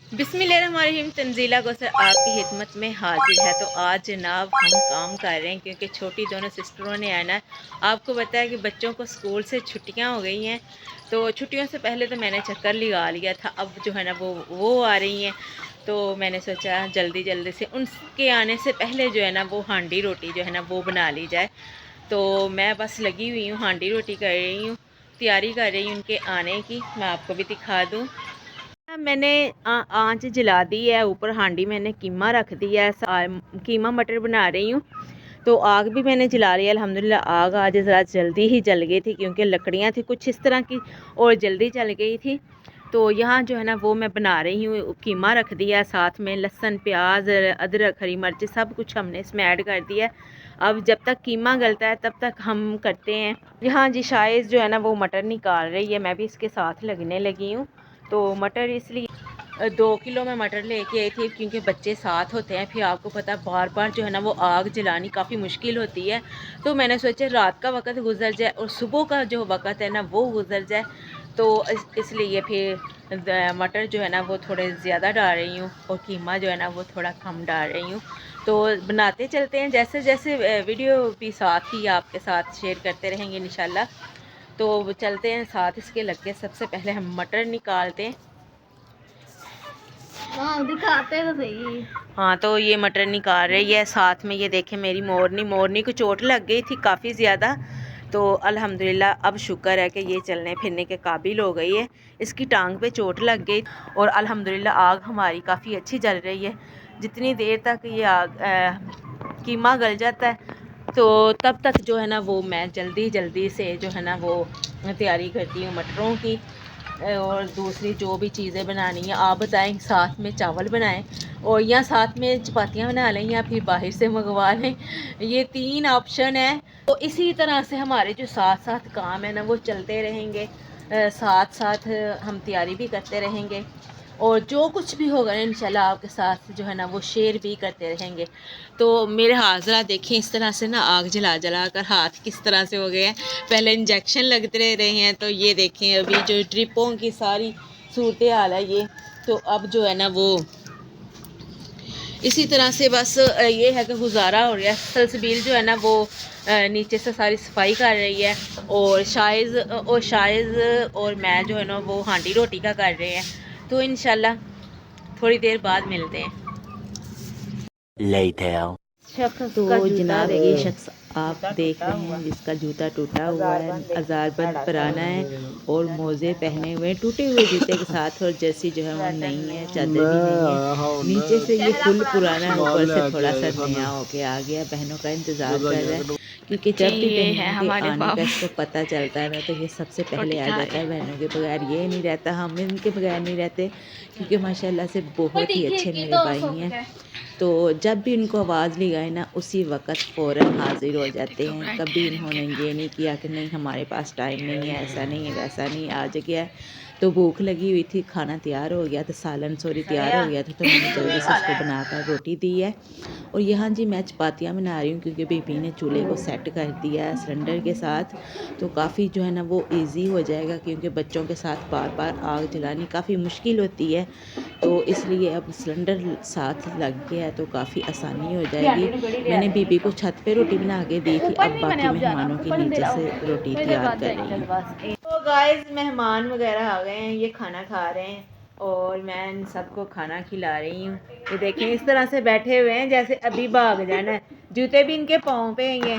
बिस्मिल्लाहिर्रहमानिर्रहीम। तंजीला कौसर आपकी खिदमत में हाजिर है। तो आज जनाब हम काम कर रहे हैं क्योंकि छोटी दोनों सिस्टरों ने आना है। आपको पता है कि बच्चों को स्कूल से छुट्टियां हो गई हैं, तो छुट्टियों से पहले तो मैंने चक्कर लगा लिया था। अब जो है ना वो आ रही हैं, तो मैंने सोचा जल्दी जल्दी से उनके आने से पहले जो है ना वो हांडी रोटी जो है ना वो बना ली जाए। तो मैं बस लगी हुई हूँ, हांडी रोटी कर रही हूँ, तैयारी कर रही हूँ उनके आने की। मैं आपको भी दिखा दूँ। मैंने आंच जला दी है, ऊपर हांडी मैंने कीमा रख दिया है, कीमा मटर बना रही हूँ। तो आग भी मैंने जला लिया अल्हम्दुलिल्लाह। आग आज ज़रा जल्दी ही जल गई थी क्योंकि लकड़ियाँ थी कुछ इस तरह की और जल्दी जल गई थी। तो यहाँ जो है ना वो मैं बना रही हूँ, कीमा रख दिया, साथ में लहसुन प्याज अदरक हरी मिर्च सब कुछ हमने इसमें ऐड कर दिया। अब जब तक कीमा गलता है तब तक हम करते हैं। यहाँ जी शायद जो है ना वो मटर निकाल रही है, मैं भी इसके साथ लगने लगी हूँ। तो मटर इसलिए 2 किलो में मटर लेके आई थी क्योंकि बच्चे साथ होते हैं, फिर आपको पता है बार बार जो है ना वो आग जलानी काफ़ी मुश्किल होती है। तो मैंने सोचा रात का वक़्त गुजर जाए और सुबह का जो वक़्त है ना वो गुजर जाए। तो इसलिए फिर मटर जो है ना वो थोड़े ज़्यादा डाल रही हूँ और कीमा जो है ना वो थोड़ा कम डाल रही हूँ। तो बनाते चलते हैं, जैसे जैसे वीडियो भी साथ ही आपके साथ शेयर करते रहेंगे इंशाल्लाह। तो चलते हैं साथ इसके लग के। सबसे पहले हम मटर निकालते हैं। हाँ दिखाते तो सही। हाँ, तो ये मटर निकाल रही है, साथ में ये देखें मेरी मोरनी को चोट लग गई थी काफ़ी ज़्यादा। तो अल्हम्दुलिल्लाह अब शुक्र है कि ये चलने फिरने के काबिल हो गई है। इसकी टांग पे चोट लग गई और अल्हम्दुलिल्लाह आग हमारी काफ़ी अच्छी जल रही है। जितनी देर तक ये आग कीमा गल जाता है तो तब तक जो है ना वो मैं जल्दी जल्दी से जो है ना वो तैयारी करती हूँ मटरों की। और दूसरी जो भी चीज़ें बनानी है आप बताएं, साथ में चावल बनाएं और या साथ में चपातियाँ बना लें या फिर बाहर से मंगवा लें। ये 3 ऑप्शन है। तो इसी तरह से हमारे जो साथ साथ काम है ना वो चलते रहेंगे, साथ साथ हम तैयारी भी करते रहेंगे और जो कुछ भी होगा इंशाल्लाह आपके साथ जो है ना वो शेयर भी करते रहेंगे। तो मेरे हाथ ज़रा देखें, इस तरह से ना आग जला जला कर हाथ किस तरह से हो गए हैं। पहले इंजेक्शन लगते रहे हैं, तो ये देखें अभी जो ट्रिपों की सारी सूरत हाल है ये। तो अब जो है ना वो इसी तरह से बस ये है कि गुजारा हो रहा है। सलसबील जो है ना वो नीचे से सारी सफाई कर रही है और शायद और मैं जो है ना वो हांडी रोटी का कर रहे हैं। तो इंशाल्लाह थोड़ी देर बाद मिलते हैं। शख्स तो का जनाब ये शख्स आप देख रहे हैं जिसका जूता टूटा हुआ है, अजारबंद पराना है और मोज़े पहने हुए टूटे हुए जूते के साथ, और जर्सी जो है वो नहीं है, चादर भी नहीं है। नीचे से ये फुल पुराना है, ऊपर से थोड़ा सा नया हो के आ गया। बहनों का इंतज़ार कर रहा है क्योंकि जब भी बहनों के आने का इसको पता चलता है ना तो ये सबसे पहले आ जाता है। बहनों के बगैर ये नहीं रहता, हम इनके बगैर नहीं रहते क्योंकि माशाल्लाह से बहुत ही अच्छे मेरे भाई हैं। तो जब भी उनको आवाज़ लगाए ना उसी वक़्त फ़ौरन हाज़िर हो जाते हैं। कभी इन्होंने ये नहीं किया कि नहीं हमारे पास टाइम नहीं है, ऐसा नहीं है, वैसा नहीं है। आज क्या है तो भूख लगी हुई थी, खाना तैयार हो गया था, सालन सॉरी तैयार हो गया था, तो मैंने जल्दी से उसको बनाकर रोटी दी है। और यहाँ जी मैं चपातियाँ बना रही हूँ क्योंकि बीबी ने चूल्हे को सेट कर दिया है सिलेंडर के साथ। तो काफ़ी जो है ना वो ईज़ी हो जाएगा क्योंकि बच्चों के साथ बार बार आग जलानी काफ़ी मुश्किल होती है। तो इसलिए अब सिलेंडर साथ लग गया है तो काफ़ी आसानी हो जाएगी। मैंने बीबी को छत पे रोटी बना के दी थी, अब बाकी मेहमानों के नीचे से रोटी तैयार कर रही हूँ। तो गाइस मेहमान वगैरह आ गए हैं, ये खाना खा रहे हैं और मैं इन सबको खाना खिला रही हूँ। ये देखें इस तरह से बैठे हुए हैं जैसे अभी भाग जाना है। जूते भी इनके पाँव पे हैं ये।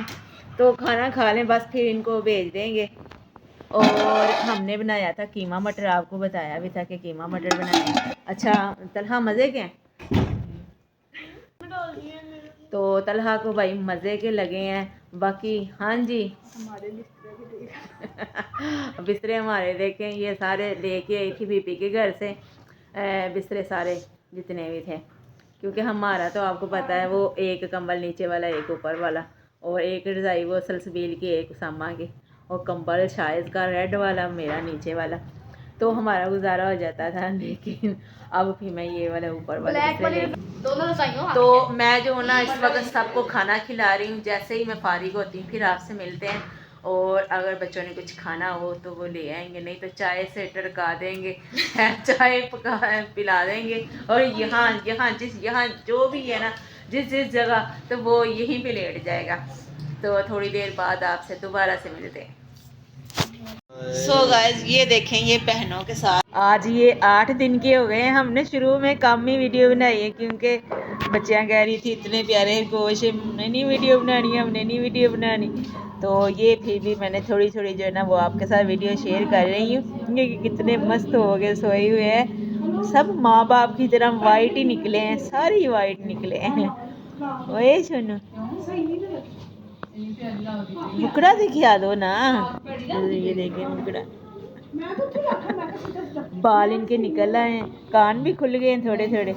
तो खाना खा लें बस फिर इनको भेज देंगे। और हमने बनाया था कीमा मटर, आपको बताया भी था कि कीमा मटर बनाया। अच्छा तलहा मज़े के हैं? तो तलहा को भाई मज़े के लगे हैं। बाकी हाँ जी बिस्तरे हमारे देखें ये सारे लेके आई थी बीपी के घर से, बिस्तरे सारे जितने भी थे क्योंकि हमारा तो आपको पता है वो एक कंबल नीचे वाला एक ऊपर वाला और एक रज़ाई वो सलसबील की एक उसामा की और कंबल शायद का रेड वाला मेरा नीचे वाला। तो हमारा गुजारा हो जाता था, लेकिन अब फिर मैं ये वाला ऊपर वाला तो मैं जो ना इस वक्त सबको खाना खिला रही हूँ। जैसे ही मैं फारिग होती हूँ फिर आपसे मिलते हैं और अगर बच्चों ने कुछ खाना हो तो वो ले आएंगे, नहीं तो चाय से टरका देंगे चाय पका पिला देंगे। और यहाँ यहाँ जो भी है ना, जिस जगह, तो वो यहीं पे लेट जाएगा। तो थोड़ी देर बाद आपसे दोबारा से मिलते हैं। सो गाइस, ये देखें, ये बहनों के साथ आज ये 8 दिन के हो गए हैं। हमने शुरू में कम ही वीडियो बनाई है क्योंकि बच्चियाँ कह रही थी इतने प्यारे गोश, हमने नहीं वीडियो बनानी, हमने नहीं वीडियो बनानी। तो ये फिर भी मैंने थोड़ी थोड़ी जो है ना वो आपके साथ वीडियो शेयर कर रही हूँ। ये कितने मस्त हो गए, सोए हुए हैं सब माँ बाप की तरह वाइट ही निकले हैं, सारे वाइट निकले हैं। वही सुनो, मुकड़ा दिखा दो ना, ये देखिए मुकड़ा, बाल इनके निकल आए हैं, कान भी खुल गए हैं थोड़े थोड़े।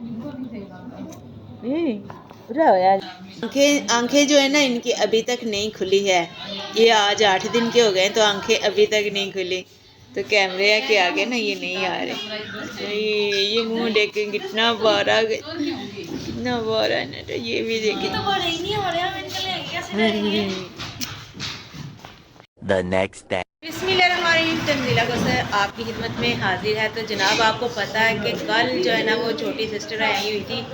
आंखें जो है ना इनकी अभी तक नहीं खुली है। ये आज 8 दिन के हो गए तो आंखें अभी तक नहीं खुली। तो कैमरे के आगे ना ये नहीं आ रहे। ये मुंह देखें कितना बड़ा है ना, तो ये भी देखें। The next day. बिस्मिल्लाहिर्रहमानिर्रहीम, सर आपकी खिदमत में हाजिर है। तो जनाब आपको पता है कि कल जो है ना वो छोटी सिस्टर आई हुई थी,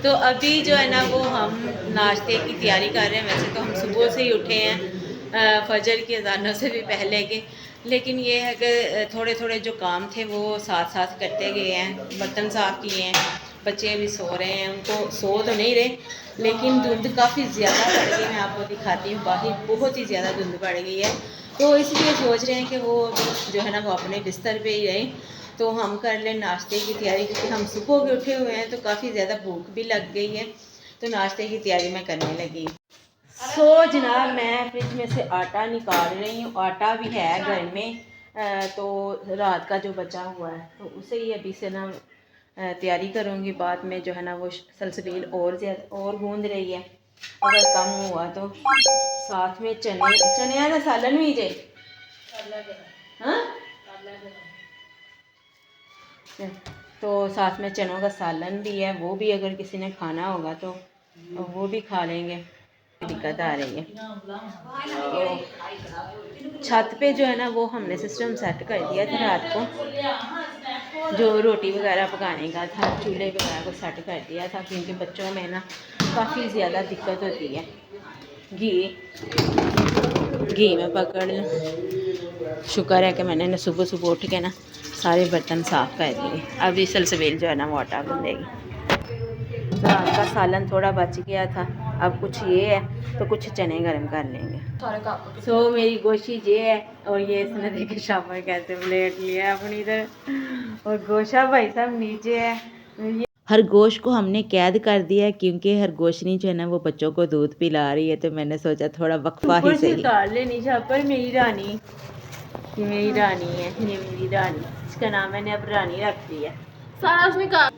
तो अभी जो है ना वो हम नाश्ते की तैयारी कर रहे हैं। वैसे तो हम सुबह से ही उठे हैं, फजर की अजानों से भी पहले के, लेकिन ये है कि थोड़े थोड़े जो काम थे वो साथ साथ करते गए हैं। बर्तन साफ़ किए हैं, बच्चे अभी सो रहे हैं, उनको सो तो नहीं रहे, लेकिन धुंध काफ़ी ज़्यादा पड़ गई। मैं आपको दिखाती हूँ, बाहर बहुत ही ज़्यादा धुंध पड़ गई है। तो इसलिए सोच रहे हैं कि वो जो है ना वो अपने बिस्तर पे ही रहें, तो हम कर लें नाश्ते की तैयारी, क्योंकि हम सुबह के उठे हुए हैं तो काफ़ी ज़्यादा भूख भी लग गई है। तो नाश्ते की तैयारी मैं करने लगी। सो जनाब मैं फ्रिज में से आटा निकाल रही हूँ। आटा भी है घर में, तो रात का जो बचा हुआ है तो उसे ही अभी से ना तैयारी करूँगी। बाद में जो है ना वो सलसबील और गूंद रही है, अगर कम हुआ तो साथ में चने का सालन भी जे। हाँ, तो साथ में चनों का सालन भी है, वो भी अगर किसी ने खाना होगा तो वो भी खा लेंगे। दिक्कत आ रही है। तो छत पे जो है ना वो हमने सिस्टम सेट कर दिया था रात को, जो रोटी वगैरह पकाने का था, चूल्हे वगैरह को सेट कर दिया था, क्योंकि बच्चों में ना काफ़ी ज़्यादा दिक्कत होती है। घी में पकड़ लूँ। शुक्र है कि मैंने सुबह सुबह उठ के ना सारे बर्तन साफ़ कर दिए। अभी सलसबील जो है ना वो आटा गूंदेगी। रात का सालन थोड़ा बच गया था, अब कुछ ये है तो कुछ चने गर्म कर लेंगे। सो मेरी गोशी ये है, और ये इसने देखे शामा कैसे प्लेट लिया अपनी तरफ, और गोशा भाई साहब नीचे है। खरगोश को हमने कैद कर दिया है क्योंकि खरगोशनी जो है ना वो बच्चों को दूध पिला रही है, तो मैंने सोचा थोड़ा वक्फा ही सही उतार लेनी पर मेरी रानी, ये मेरी रानी है, ये मेरी रानी, इसका नाम मैंने अब रानी रख दिया। सारा उसने कहा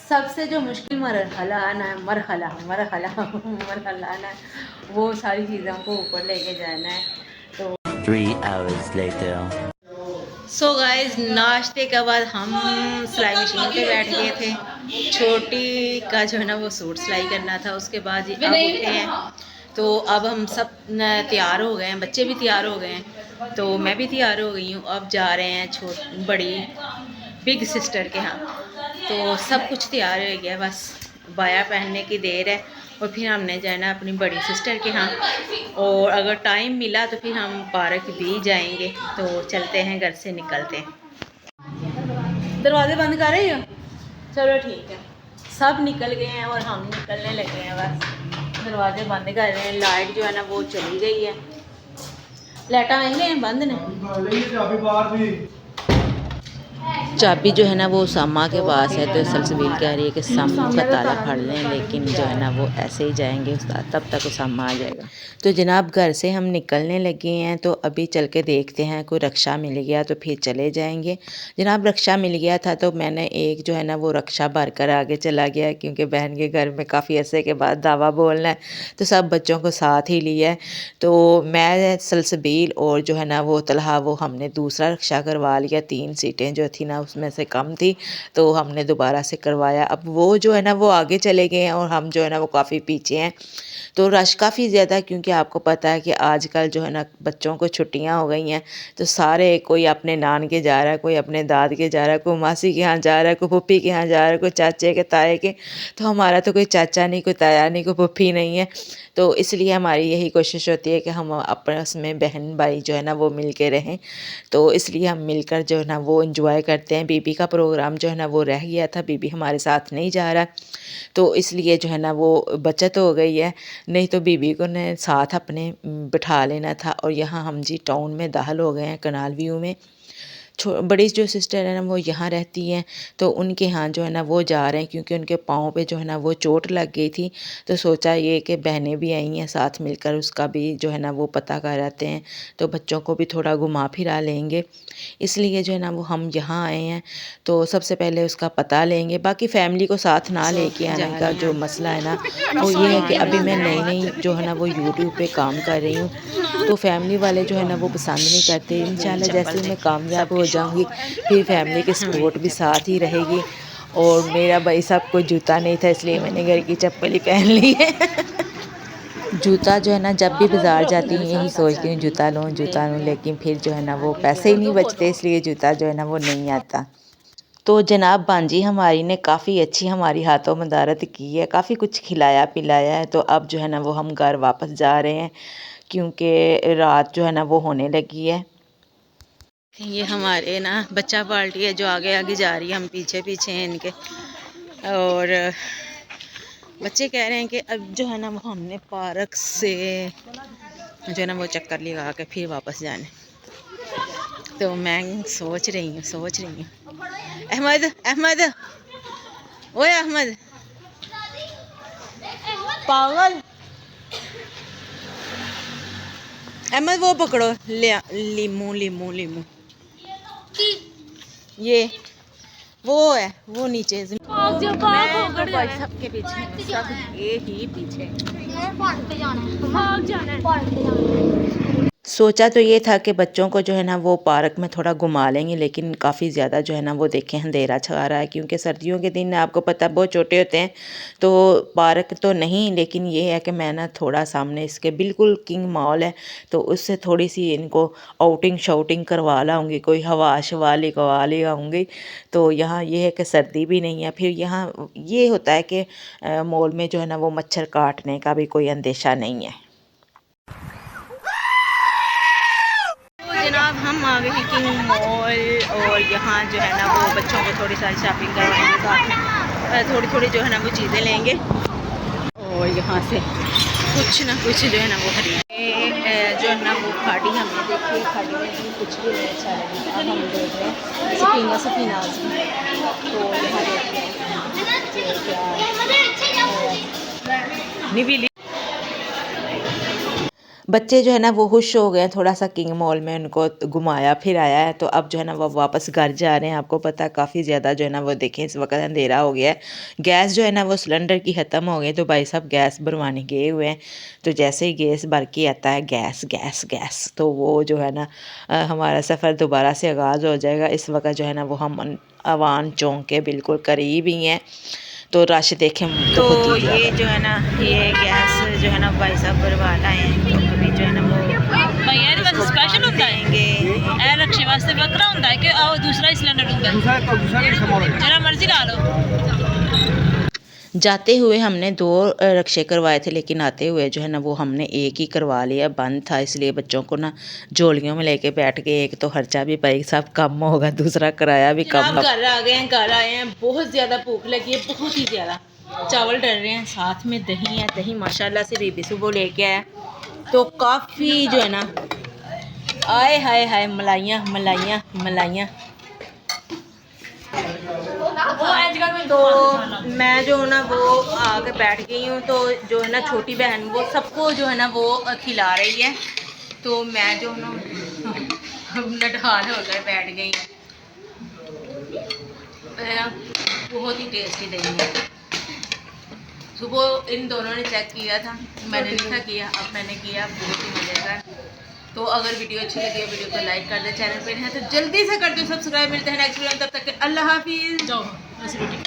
सबसे जो मुश्किल मरहला आना है, मरहला आना है, वो सारी चीज़ों को ऊपर लेके जाना है। तो 3 hours later. सो गाइस, नाश्ते के बाद हम सिलाई मशीन पे बैठ गए थे। छोटी का जो है ना वो सूट सिलाई करना था, उसके बाद अब उठे हैं, तो अब हम सब तैयार हो गए हैं, बच्चे भी तैयार हो गए हैं, तो मैं भी तैयार हो गई हूँ। अब जा रहे हैं बड़ी बिग सिस्टर के यहाँ, तो सब कुछ तैयार हो गया, बस बाया पहनने की देर है, और फिर हमने जाना अपनी बड़ी सिस्टर के यहाँ, और अगर टाइम मिला तो फिर हम पार्क भी जाएंगे। तो चलते हैं, घर से निकलते हैं। दरवाजे बंद कर रही हो? चलो ठीक है, सब निकल गए हैं और हम निकलने लगे हैं, बस दरवाजे बंद कर रहे हैं। लाइट जो है ना वो चली गई है, लाइटा आई हैं बंद ने। चाबी जो है ना वो सामा के पास है, तो सलसबील कह रही है कि सामा का ताला फाड़ लें, लेकिन जो है ना वो ऐसे ही जाएंगे उस्ताद, तब तक सामा आ जाएगा। तो जनाब घर से हम निकलने लगे हैं, तो अभी चल के देखते हैं, कोई रक्षा मिल गया तो फिर चले जाएंगे। जनाब रक्षा मिल गया था, तो मैंने एक जो है ना वो रक्षा भर कर आगे चला गया, क्योंकि बहन के घर में काफ़ी अरसे के बाद दावा बोलना है, तो सब बच्चों को साथ ही लिया है। तो मैं सलसबील और जो है ना वो तलहा, वो हमने दूसरा रक्षा करवा लिया। 3 सीटें जो थी ना उसमें से कम थी, तो हमने दोबारा से करवाया। अब वो जो है ना वो आगे चले गए हैं और हम जो है ना वो काफ़ी पीछे हैं। तो रश काफ़ी ज़्यादा, क्योंकि आपको पता है कि आजकल जो है ना बच्चों को छुट्टियां हो गई हैं, तो सारे कोई अपने नान के जा रहा है, कोई अपने दाद के जा रहा है, कोई मासी के यहाँ जा रहा है, कोई पुप्पी के यहाँ जा रहा है, कोई चाचे के ताए के। तो हमारा तो कोई चाचा नहीं, कोई ताया नहीं, कोई पुप्पी नहीं है। तो इसलिए हमारी यही कोशिश होती है कि हम आपस में बहन भाई जो है ना वो मिल के रहें। तो इसलिए हम मिलकर जो है ना वो इंजॉय करते हैं। बीबी का प्रोग्राम जो है ना वो रह गया था, बीबी हमारे साथ नहीं जा रहा, तो इसलिए जो है ना वो बचत हो गई है, नहीं तो बीबी को ने साथ अपने बिठा लेना था। और यहाँ हम जी टाउन में दाखिल हो गए हैं, कनाल व्यू में। बड़ी जो सिस्टर है ना वो यहाँ रहती हैं, तो उनके यहाँ जो है ना वो जा रहे हैं, क्योंकि उनके पाँव पे जो है ना वो चोट लग गई थी। तो सोचा ये कि बहनें भी आई हैं साथ मिलकर उसका भी जो है ना वो पता कर आते हैं, तो बच्चों को भी थोड़ा घुमा फिरा लेंगे। इसलिए जो है ना वो हम यहाँ आए हैं, तो सबसे पहले उसका पता लेंगे। बाकी फैमिली को साथ ना लेके आने का जो मसला है ना वो ये है कि अभी मैं नई नई जो है ना वो यूट्यूब पे काम कर रही हूँ, तो फैमिली वाले जो है ना वो पसंद नहीं करते। इंशाल्लाह जैसे ही मैं कामयाब हो जाऊंगी फिर फैमिली की सपोर्ट भी साथ ही रहेगी। और मेरा भाई साहब कोई जूता नहीं था, इसलिए मैंने घर की चप्पल ही पहन ली है। जूता जो है ना जब भी बाज़ार जाती हूँ यही सोचती हूँ जूता लूँ, लेकिन फिर जो है ना वो पैसे ही नहीं बचते, इसलिए जूता जो है ना वो नहीं आता। तो जनाब बांजी हमारी ने काफ़ी अच्छी हमारी हाथों मदारत की है, काफ़ी कुछ खिलाया पिलाया है। तो अब जो है ना वो हम घर वापस जा रहे हैं, क्योंकि रात जो है ना वो होने लगी है। ये हमारे ना बच्चा पार्टी है जो आगे आगे जा रही है, हम पीछे पीछे हैं इनके। और बच्चे कह रहे हैं कि अब जो है ना वो हमने पार्क से जो है ना वो चक्कर लगा के फिर वापस जाने। तो मैं सोच रही हूँ अहमद अहमद, ओए अहमद पागल, अहमद वो पकड़ो लीमू लीमू लीमू, ये वो है वो नीचे सबके पीछे, सबके ही पीछे। सोचा तो ये था कि बच्चों को जो है ना वो पार्क में थोड़ा घुमा लेंगे, लेकिन काफ़ी ज़्यादा जो है ना वो देखें अंधेरा छा रहा है, क्योंकि सर्दियों के दिन आपको पता है बहुत छोटे होते हैं। तो पार्क तो नहीं, लेकिन ये है कि मैं ना थोड़ा सामने इसके बिल्कुल किंग मॉल है, तो उससे थोड़ी सी इनको आउटिंग शाउटिंग करवा लाऊंगी, कोई हवा शवा लगवा ले आऊँगी। तो यहाँ ये है कि सर्दी भी नहीं है। फिर यहाँ ये होता है कि मॉल में जो है ना वो मच्छर काटने का भी कोई अंदेशा नहीं है। जनाब हम आ गए हैं किंग मॉल, और यहाँ जो है ना वो बच्चों को थोड़ी सारी शॉपिंग करवाएंगे, साथ में थोड़ी थोड़ी जो है ना वो चीज़ें लेंगे, और यहाँ से कुछ ना कुछ जो है ना वो खरीदेंगे। जो है ना वो खाड़ी हमने देखी है, खाड़ी में भी कुछ भी नहीं अच्छा लगा। अब हम देख रहे हैं सफीना तो यहाँ देखते हैं क्या बच्चे जो है ना वो खुश हो गए, थोड़ा सा किंग मॉल में उनको घुमाया फिर आया है। तो अब जो है ना वो वापस घर जा रहे हैं। आपको पता है काफ़ी ज़्यादा जो है ना वो देखें इस वक्त अंधेरा हो गया है, गैस जो है ना वो सिलेंडर की ख़त्म हो गई, तो भाई साहब गैस भरवाने गए हुए हैं। तो जैसे ही गैस भर के आता है गैस गैस गैस, तो वो जो है ना हमारा सफ़र दोबारा से आगाज़ हो जाएगा। इस वक्त जो है ना वो हम अवान चौक के बिल्कुल करीब ही हैं, तो रश देखें तो ये जो है ना ये गैस जो है ना भाई साहब भरवाना है, तो अभी जो है ना वो भैया बस स्पेशल होता है ए रक्षे वास्ते बकरा होता है कि आओ दूसरा ही सिलेंडर होता है, जरा मर्जी ला लो। जाते हुए हमने 2 रक्शे करवाए थे, लेकिन आते हुए जो है ना वो हमने एक ही करवा लिया, बंद था, इसलिए बच्चों को ना झोलियों में लेके बैठ गए। एक तो खर्चा भी भाई साहब कम होगा, दूसरा किराया भी कम। घर आ गए हैं, घर आए हैं, बहुत ज़्यादा भूख लगी है, बहुत ही ज़्यादा। चावल डल रहे हैं, साथ में दही है, दही माशाल्लाह से बीबी सुबह लेके आया, तो काफ़ी जो है ना आए हाय हाय मलाइयाँ मलाइयाँ मलाइयाँ। तो मैं जो है ना वो आके बैठ गई हूँ, तो जो है ना छोटी बहन वो सबको जो है ना वो खिला रही है, तो मैं जो है ना नटहाल होकर बैठ गई। बहुत ही टेस्टी दही है। सुबह इन दोनों ने चेक किया था, मैंने नहीं था किया, अब मैंने किया, बहुत ही मज़ेदार। तो अगर वीडियो अच्छी लगी है वीडियो को लाइक कर दे, चैनल पे हैं तो जल्दी से कर दो सब्सक्राइब। मिलते हैं नेक्स्ट वीडियो में, तब तक के अल्लाह हाफिज़। जाओ रोटी